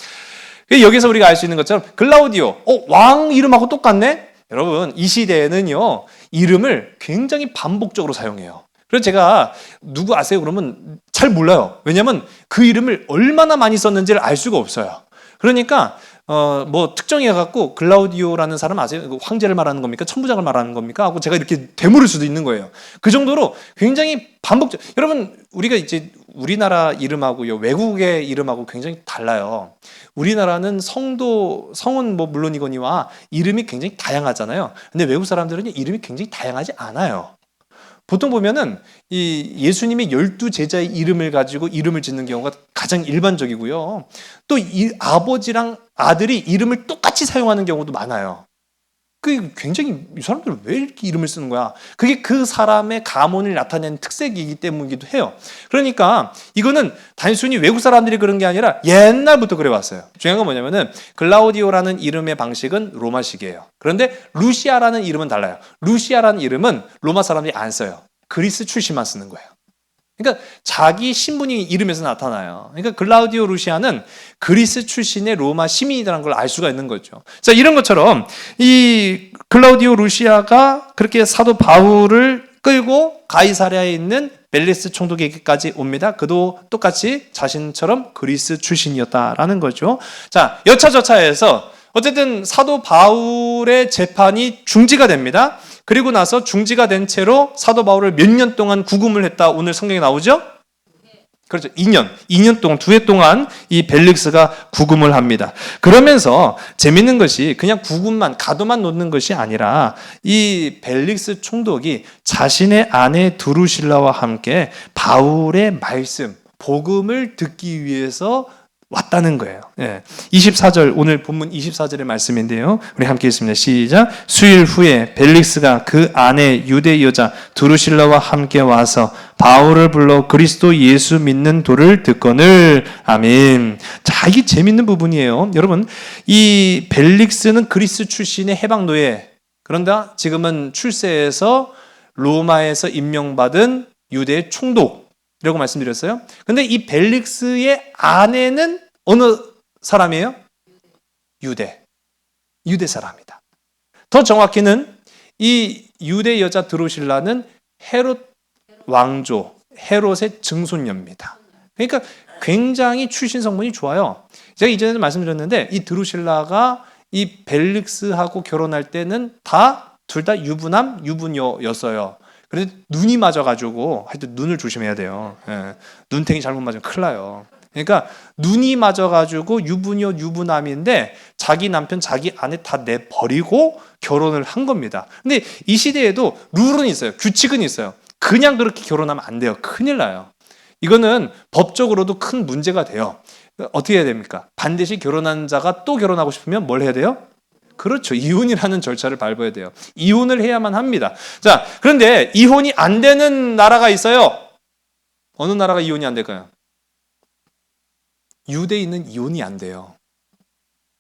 [SPEAKER 2] 여기서 우리가 알 수 있는 것처럼 글라우디오, 왕 이름하고 똑같네? 여러분, 이 시대에는요, 이름을 굉장히 반복적으로 사용해요. 그래서 제가 누구 아세요? 그러면 잘 몰라요. 왜냐하면 그 이름을 얼마나 많이 썼는지를 알 수가 없어요. 그러니까 뭐 특정해갖고 글라우디오라는 사람 아세요? 황제를 말하는 겁니까? 천부장을 말하는 겁니까? 하고 제가 이렇게 되물을 수도 있는 거예요. 그 정도로 굉장히 반복적. 여러분, 우리가 이제 우리나라 이름하고요, 외국의 이름하고 굉장히 달라요. 우리나라는 성은 뭐 물론이거니와 이름이 굉장히 다양하잖아요. 근데 외국 사람들은 이름이 굉장히 다양하지 않아요. 보통 보면은 이 예수님의 12제자의 이름을 가지고 이름을 짓는 경우가 가장 일반적이고요. 또 이 아버지랑 아들이 이름을 똑같이 사용하는 경우도 많아요. 그 굉장히 이 사람들은 왜 이렇게 이름을 쓰는 거야? 그게 그 사람의 가문을 나타내는 특색이기 때문이기도 해요. 그러니까 이거는 단순히 외국 사람들이 그런 게 아니라 옛날부터 그래 왔어요. 중요한 건 뭐냐면은 글라우디오라는 이름의 방식은 로마식이에요. 그런데 루시아라는 이름은 달라요. 루시아라는 이름은 로마 사람들이 안 써요. 그리스 출신만 쓰는 거예요. 그러니까 자기 신분이 이름에서 나타나요. 그러니까 글라우디오 루시아는 그리스 출신의 로마 시민이라는 걸 알 수가 있는 거죠. 자, 이런 것처럼 이 글라우디오 루시아가 그렇게 사도 바울을 끌고 가이사랴에 있는 벨리스 총독에게까지 옵니다. 그도 똑같이 자신처럼 그리스 출신이었다라는 거죠. 자, 여차저차해서 어쨌든 사도 바울의 재판이 중지가 됩니다. 그리고 나서 중지가 된 채로 사도 바울을 몇 년 동안 구금을 했다. 오늘 성경에 나오죠? 그렇죠. 2년 동안, 2해 동안 이 벨릭스가 구금을 합니다. 그러면서 재밌는 것이 그냥 구금만, 가둬만 놓는 것이 아니라 이 벨릭스 총독이 자신의 아내 두루실라와 함께 바울의 말씀, 복음을 듣기 위해서 왔다는 거예요. 24절, 오늘 본문 24절의 말씀인데요. 우리 함께 읽습니다. 시작. 수일 후에 벨릭스가 그 아내 유대 여자 두루실라와 함께 와서 바울을 불러 그리스도 예수 믿는 도를 듣거늘. 아멘. 자, 이게 재밌는 부분이에요. 여러분, 이 벨릭스는 그리스 출신의 해방노예. 그런데 지금은 출세해서 로마에서 임명받은 유대의 총독. 이라고 말씀드렸어요. 근데 이 벨릭스의 아내는 어느 사람이에요? 유대 사람이다. 더 정확히는 이 유대 여자 드로실라는 헤롯 왕조, 헤롯의 증손녀입니다. 그러니까 굉장히 출신 성분이 좋아요. 제가 이전에도 말씀드렸는데 이 드로실라가 이 벨릭스하고 결혼할 때는 둘 다 유부남, 유부녀였어요. 그런데 눈이 맞아가지고 하여튼 눈을 조심해야 돼요. 눈탱이 잘못 맞으면 큰일 나요. 그러니까 눈이 맞아가지고 유부녀, 유부남인데 자기 남편, 자기 아내 다 내버리고 결혼을 한 겁니다. 근데 이 시대에도 룰은 있어요. 규칙은 있어요. 그냥 그렇게 결혼하면 안 돼요. 큰일 나요. 이거는 법적으로도 큰 문제가 돼요. 어떻게 해야 됩니까? 반드시 결혼한 자가 또 결혼하고 싶으면 뭘 해야 돼요? 그렇죠. 이혼이라는 절차를 밟아야 돼요. 이혼을 해야만 합니다. 자, 그런데 이혼이 안 되는 나라가 있어요. 어느 나라가 이혼이 안 될까요? 유대인은 이혼이 안 돼요.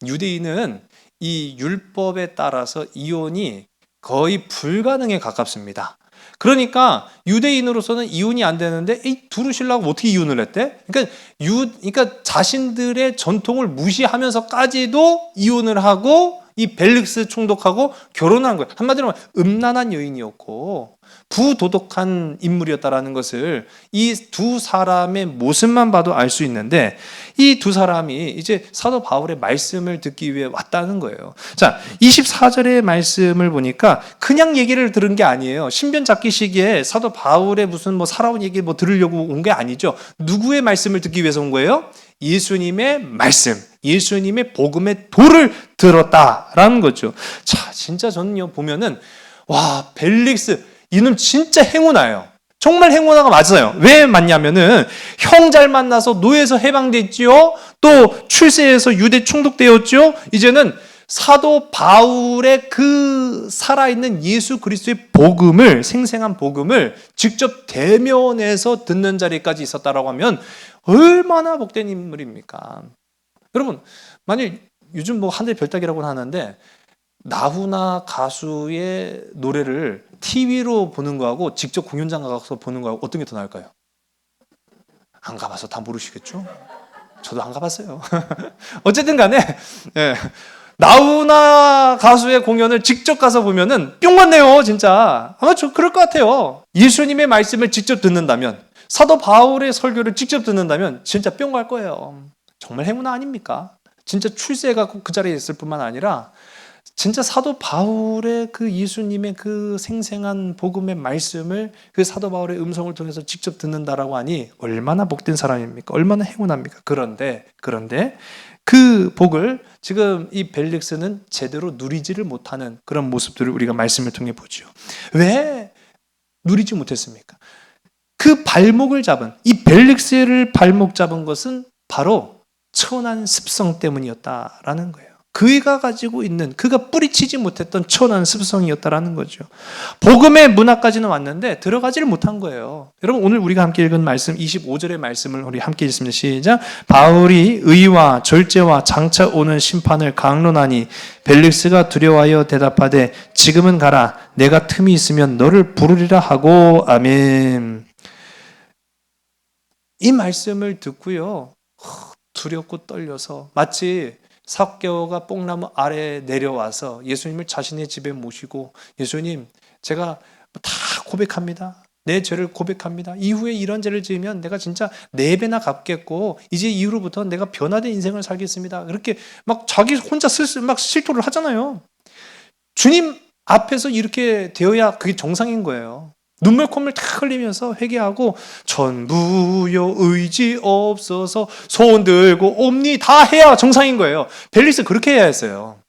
[SPEAKER 2] 유대인은 이 율법에 따라서 이혼이 거의 불가능에 가깝습니다. 그러니까 유대인으로서는 이혼이 안 되는데 이 두루실라가 어떻게 이혼을 했대? 그러니까 자신들의 전통을 무시하면서까지도 이혼을 하고 이 벨릭스 총독하고 결혼한 거예요. 한마디로 말하면 음란한 여인이었고 부도덕한 인물이었다라는 것을 이 두 사람의 모습만 봐도 알 수 있는데 이 두 사람이 이제 사도 바울의 말씀을 듣기 위해 왔다는 거예요. 자, 24절의 말씀을 보니까 그냥 얘기를 들은 게 아니에요. 신변 잡기 시기에 사도 바울의 무슨 뭐 살아온 얘기 뭐 들으려고 온 게 아니죠. 누구의 말씀을 듣기 위해서 온 거예요? 예수님의 말씀, 예수님의 복음의 도를 들었다라는 거죠. 자, 진짜 저는요 보면은 와, 벨릭스 이놈 진짜 행운아요. 정말 행운아가 맞아요. 왜 맞냐면은 형 잘 만나서 노예에서 해방됐지요. 또 출세해서 유대 총독되었죠. 이제는 사도 바울의 그 살아있는 예수 그리스도의 복음을, 생생한 복음을 직접 대면해서 듣는 자리까지 있었다라고 하면 얼마나 복된 인물입니까? 여러분, 만약 요즘 뭐 하늘 별따기라고 하는데 나훈아 가수의 노래를 TV로 보는 거하고 직접 공연장 가서 보는 거하고 어떤 게 더 나을까요? 안 가봐서 다 모르시겠죠? 저도 안 가봤어요. 어쨌든 간에 예. 나훈아 가수의 공연을 직접 가서 보면은 뿅 맞네요, 진짜. 아마 저 그럴 것 같아요. 예수님의 말씀을 직접 듣는다면, 사도 바울의 설교를 직접 듣는다면 진짜 뿅 갈 거예요. 정말 행운아 아닙니까? 진짜 출세가 그 자리에 있을 뿐만 아니라 진짜 사도 바울의 그 예수님의 그 생생한 복음의 말씀을 그 사도 바울의 음성을 통해서 직접 듣는다라고 하니 얼마나 복된 사람입니까? 얼마나 행운합니까? 그런데 그 복을 지금 이 벨릭스는 제대로 누리지를 못하는 그런 모습들을 우리가 말씀을 통해 보죠. 왜 누리지 못했습니까? 그 발목을 잡은, 이 벨릭스를 발목 잡은 것은 바로 천한 습성 때문이었다라는 거예요. 그가 가지고 있는, 그가 뿌리치지 못했던 천한 습성이었다라는 거죠. 복음의 문화까지는 왔는데 들어가지를 못한 거예요. 여러분, 오늘 우리가 함께 읽은 말씀 25절의 말씀을 우리 함께 읽습니다. 시작. 바울이 의와 절제와 장차 오는 심판을 강론하니 벨릭스가 두려워하여 대답하되 지금은 가라. 내가 틈이 있으면 너를 부르리라 하고. 아멘. 이 말씀을 듣고요, 두렵고 떨려서 마치 삭개오가 뽕나무 아래에 내려와서 예수님을 자신의 집에 모시고, 예수님, 제가 다 고백합니다. 내 죄를 고백합니다. 이후에 이런 죄를 지으면 내가 진짜 4배나 갚겠고 이제 이후로부터 내가 변화된 인생을 살겠습니다. 그렇게 막 자기 혼자 막 실토를 하잖아요. 주님 앞에서 이렇게 되어야 그게 정상인 거예요. 눈물 콧물 다 흘리면서 회개하고 전부여 의지 없어서 손 들고 옴니 다 해야 정상인 거예요. 벨릭스 그렇게 해야 했어요.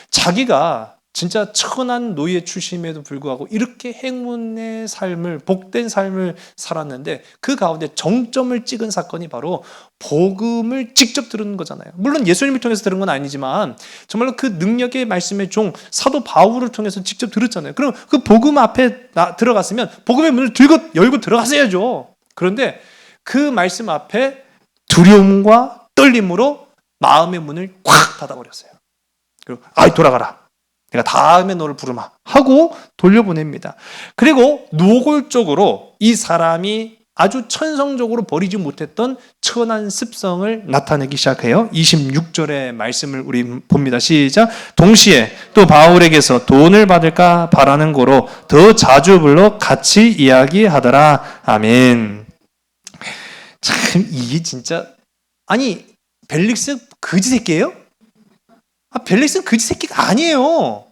[SPEAKER 2] 자기가 진짜 천한 노예 출신임에도 불구하고 이렇게 행운의 삶을, 복된 삶을 살았는데 그 가운데 정점을 찍은 사건이 바로 복음을 직접 들은 거잖아요. 물론 예수님을 통해서 들은 건 아니지만 정말로 그 능력의 말씀의 종 사도 바울을 통해서 직접 들었잖아요. 그럼 그 복음 앞에 들어갔으면 복음의 문을 열고 들어갔어야죠. 그런데 그 말씀 앞에 두려움과 떨림으로 마음의 문을 콱 닫아버렸어요. 그리고 돌아가라. 내가 다음에 너를 부르마 하고 돌려보냅니다. 그리고 노골적으로 이 사람이 아주 천성적으로 버리지 못했던 천한 습성을 나타내기 시작해요. 26절의 말씀을 우리 봅니다. 시작. 동시에 또 바울에게서 돈을 받을까 바라는 거로 더 자주 불러 같이 이야기하더라. 아멘. 참 이게 진짜, 아니 벨릭스 거지 새끼예요? 벨릭스는 거지 새끼가 아니에요.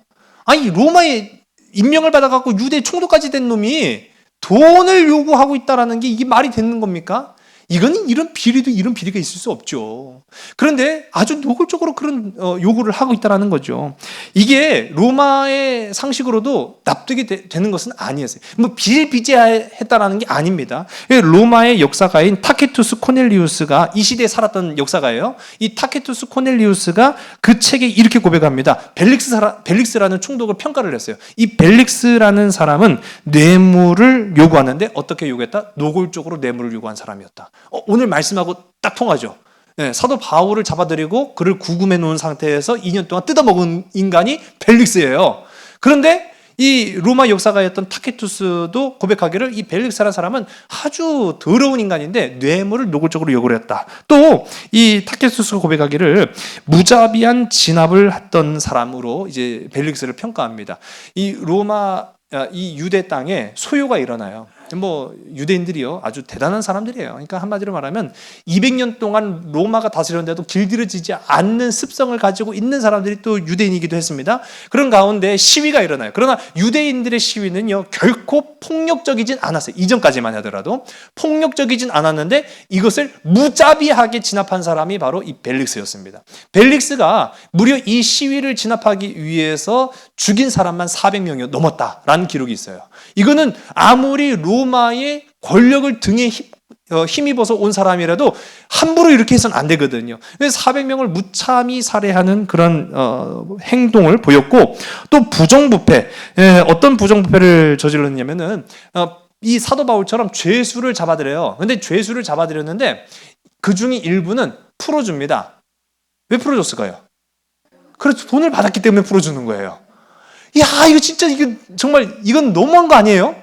[SPEAKER 2] 아니 로마에 임명을 받아갖고 유대 총독까지 된 놈이 돈을 요구하고 있다라는 게 이게 말이 되는 겁니까? 이거는 이런 비리가 있을 수 없죠. 그런데 아주 노골적으로 그런 요구를 하고 있다라는 거죠. 이게 로마의 상식으로도 납득이 되는 것은 아니었어요. 뭐 비일비재했다라는 게 아닙니다. 로마의 역사가인 타케투스 코넬리우스가 이 시대에 살았던 역사가예요. 이 타케투스 코넬리우스가 그 책에 이렇게 고백합니다. 벨릭스라는 총독을 평가를 했어요. 이 벨릭스라는 사람은 뇌물을 요구하는데 어떻게 요구했다? 노골적으로 뇌물을 요구한 사람이었다. 오늘 말씀하고 딱 통하죠. 네, 사도 바울을 잡아들이고 그를 구금해 놓은 상태에서 2년 동안 뜯어먹은 인간이 벨릭스예요. 그런데 이 로마 역사가였던 타케투스도 고백하기를 이 벨릭스라는 사람은 아주 더러운 인간인데 뇌물을 노골적으로 요구를 했다. 또 이 타케투스가 고백하기를 무자비한 진압을 했던 사람으로 이제 벨릭스를 평가합니다. 이 유대 땅에 소요가 일어나요. 뭐 유대인들이요 아주 대단한 사람들이에요. 그러니까 한마디로 말하면 200년 동안 로마가 다스렸는데도 길들여지지 않는 습성을 가지고 있는 사람들이 또 유대인이기도 했습니다. 그런 가운데 시위가 일어나요. 그러나 유대인들의 시위는요 결코 폭력적이진 않았어요. 이전까지만 하더라도 폭력적이진 않았는데 이것을 무자비하게 진압한 사람이 바로 이 벨릭스였습니다. 벨릭스가 무려 이 시위를 진압하기 위해서 죽인 사람만 400명이 넘었다라는 기록이 있어요. 이거는 아무리 로마의 권력을 등에 힘입어서 온 사람이라도 함부로 이렇게 해서는 안 되거든요. 그래서 400명을 무참히 살해하는 그런 행동을 보였고, 또 부정부패, 어떤 부정부패를 저질렀냐면은 이 사도 바울처럼 죄수를 잡아들여요. 근데 죄수를 잡아들였는데 그 중에 일부는 풀어줍니다. 왜 풀어줬을까요? 그렇죠. 돈을 받았기 때문에 풀어주는 거예요. 야, 이거 진짜, 이건 정말, 이건 너무한 거 아니에요?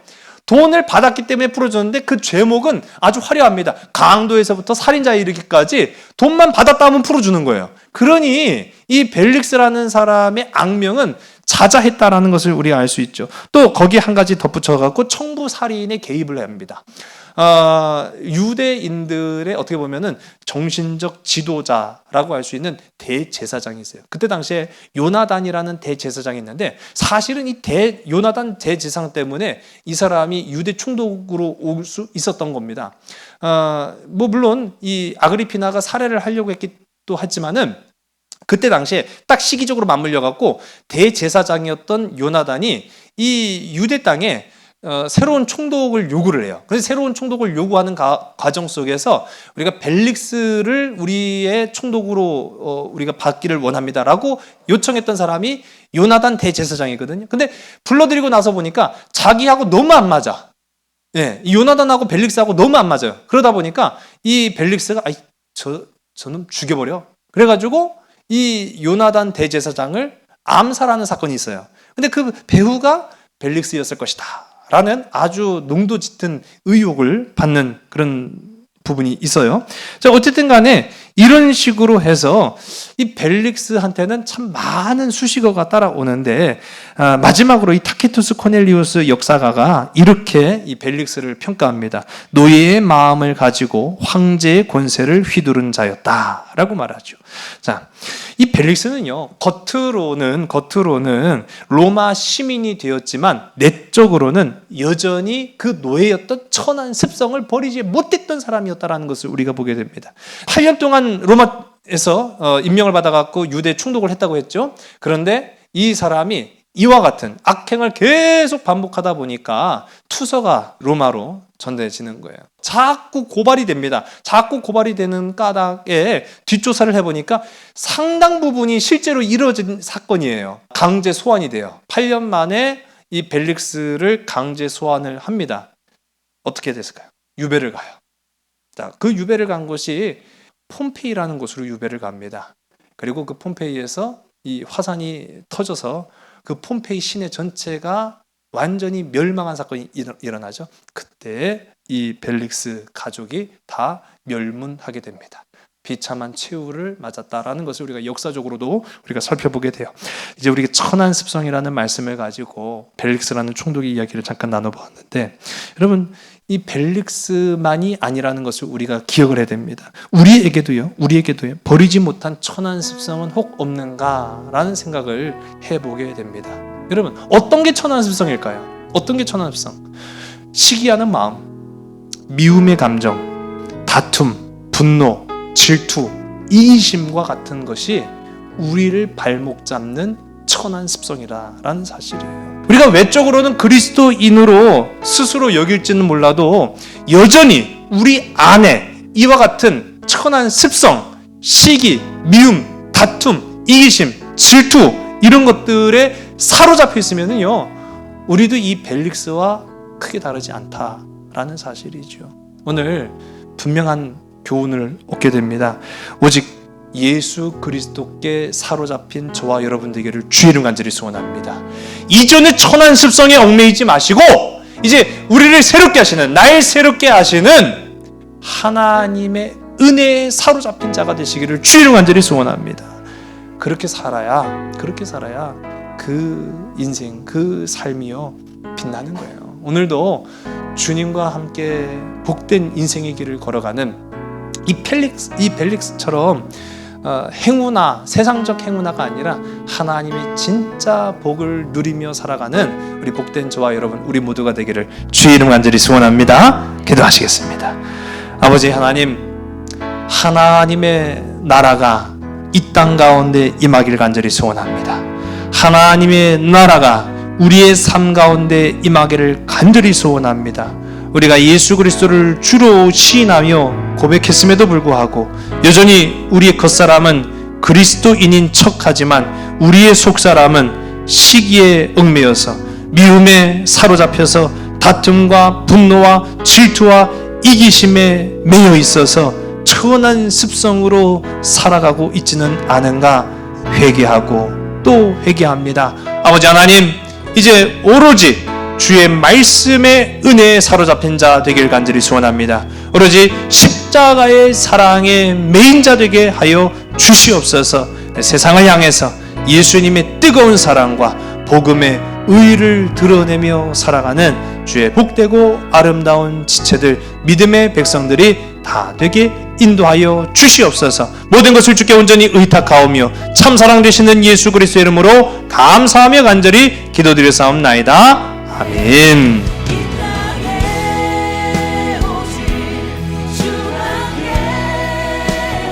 [SPEAKER 2] 돈을 받았기 때문에 풀어줬는데 그 죄목은 아주 화려합니다. 강도에서부터 살인자에 이르기까지 돈만 받았다 하면 풀어주는 거예요. 그러니 이 벨릭스라는 사람의 악명은 자자했다라는 것을 우리가 알 수 있죠. 또 거기에 한 가지 덧붙여갖고 청부 살인에 개입을 합니다. 유대인들의 어떻게 보면은 정신적 지도자라고 할 수 있는 대제사장이 있어요. 그때 당시에 요나단이라는 대제사장이 있는데 사실은 이 요나단 대제사장 때문에 이 사람이 유대 총독으로 올 수 있었던 겁니다. 뭐 물론 이 아그리피나가 살해를 하려고 했기도 하지만은 그때 당시에 딱 시기적으로 맞물려 갖고 대제사장이었던 요나단이 이 유대 땅에 새로운 총독을 요구를 해요. 그래서 새로운 총독을 요구하는 과정 속에서 우리가 벨릭스를 우리의 총독으로 우리가 받기를 원합니다라고 요청했던 사람이 요나단 대제사장이거든요. 근데 불러들이고 나서 보니까 자기하고 너무 안 맞아. 예, 이 요나단하고 벨릭스하고 너무 안 맞아요. 그러다 보니까 이 벨릭스가 저는 죽여버려. 그래가지고 이 요나단 대제사장을 암살하는 사건이 있어요. 근데 그 배후가 벨릭스였을 것이다 라는 아주 농도 짙은 의혹을 받는 그런 부분이 있어요. 자, 어쨌든 간에 이런 식으로 해서 이 벨릭스한테는 참 많은 수식어가 따라오는데 마지막으로 이 타키투스 코넬리우스 역사가가 이렇게 이 벨릭스를 평가합니다. 노예의 마음을 가지고 황제의 권세를 휘두른 자였다라고 말하죠. 자, 이 벨릭스는요, 겉으로는 로마 시민이 되었지만 내적으로는 여전히 그 노예였던 천한 습성을 버리지 못했던 사람이었다라는 것을 우리가 보게 됩니다. 8년 동안 로마에서 임명을 받아갖고 유대 충독을 했다고 했죠. 그런데 이 사람이 이와 같은 악행을 계속 반복하다 보니까 투서가 로마로 전달해지는 거예요. 자꾸 고발이 됩니다. 자꾸 고발이 되는 까닭에 뒷조사를 해보니까 상당 부분이 실제로 이루어진 사건이에요. 강제 소환이 돼요. 8년 만에 이 벨릭스를 강제 소환을 합니다. 어떻게 됐을까요? 유배를 가요. 자, 그 유배를 간 곳이 폼페이라는 곳으로 유배를 갑니다. 그리고 그 폼페이에서 이 화산이 터져서 그 폼페이 시내 전체가 완전히 멸망한 사건이 일어나죠. 그때 이 벨릭스 가족이 다 멸문하게 됩니다. 비참한 최후를 맞았다라는 것을 우리가 역사적으로도 우리가 살펴보게 돼요. 이제 우리가 천한 습성이라는 말씀을 가지고 벨릭스라는 총독의 이야기를 잠깐 나눠보았는데, 여러분 이 벨릭스만이 아니라는 것을 우리가 기억을 해야 됩니다. 우리에게도요 버리지 못한 천한 습성은 혹 없는가라는 생각을 해보게 됩니다. 여러분, 어떤 게 천한 습성일까요? 어떤 게 천한 습성? 시기하는 마음, 미움의 감정, 다툼, 분노, 질투, 이기심과 같은 것이 우리를 발목 잡는 천한 습성이라는 사실이에요. 우리가 외적으로는 그리스도인으로 스스로 여길지는 몰라도 여전히 우리 안에 이와 같은 천한 습성, 시기, 미움, 다툼, 이기심, 질투, 이런 것들에 사로잡혀 있으면요, 우리도 이 벨릭스와 크게 다르지 않다라는 사실이죠. 오늘 분명한 교훈을 얻게 됩니다. 오직 예수 그리스도께 사로잡힌 저와 여러분들에게를 주의 이름 간절히 소원합니다. 이전의 천한 습성에 얽매이지 마시고 이제 우리를 새롭게 하시는, 날 새롭게 하시는 하나님의 은혜에 사로잡힌 자가 되시기를 주의 이름 간절히 소원합니다. 그렇게 살아야 그 인생, 그 삶이요 빛나는 거예요. 오늘도 주님과 함께 복된 인생의 길을 걸어가는 이 벨릭스처럼 행운아, 세상적 행운아가 아니라 하나님의 진짜 복을 누리며 살아가는 우리 복된 저와 여러분, 우리 모두가 되기를 주의 이름 간절히 소원합니다. 기도하시겠습니다. 아버지 하나님, 하나님의 나라가 이 땅 가운데 임하기를 간절히 소원합니다. 하나님의 나라가 우리의 삶 가운데 임하기를 간절히 소원합니다. 우리가 예수 그리스도를 주로 시인하며 고백했음에도 불구하고 여전히 우리의 겉사람은 그리스도인인 척하지만 우리의 속사람은 시기에 얽매여서 미움에 사로잡혀서 다툼과 분노와 질투와 이기심에 매여 있어서 천한 습성으로 살아가고 있지는 않은가 회개하고 또 회개합니다. 아버지 하나님, 이제 오로지
[SPEAKER 3] 주의 말씀의 은혜에 사로잡힌 자 되길 간절히 소원합니다. 오로지 십자가의 사랑의 메인자 되게 하여 주시옵소서. 세상을 향해서 예수님의 뜨거운 사랑과 복음의 의를 드러내며 살아가는 주의 복되고 아름다운 지체들, 믿음의 백성들이 다 되게 인도하여 주시옵소서. 모든 것을 주께 온전히 의탁하오며 참사랑 되시는 예수 그리스도의 이름으로 감사하며 간절히 기도드렸사옵나이다. 아멘.
[SPEAKER 1] 이 땅에 오직 주밖에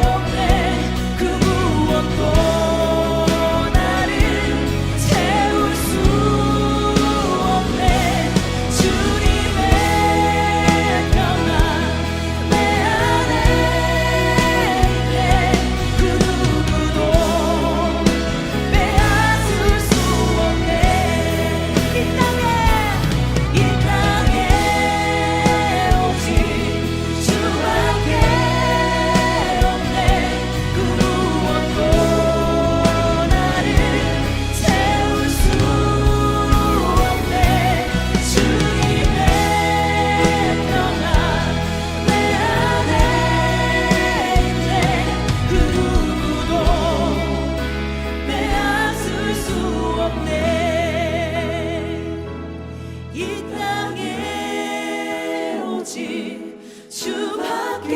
[SPEAKER 1] 없네. 그 무엇도 나를 채울 수 없네. 주님의 평안 내 안에 있네. 그 누구도 빼앗을 수 없네. 이 땅에 오직 주밖에 없네. 그 무엇도 나를 채울 수 없네. 주님의 평안 내 안에 있네. 그 누구도 빼앗을 수 없네. 이 땅에 오직 주밖에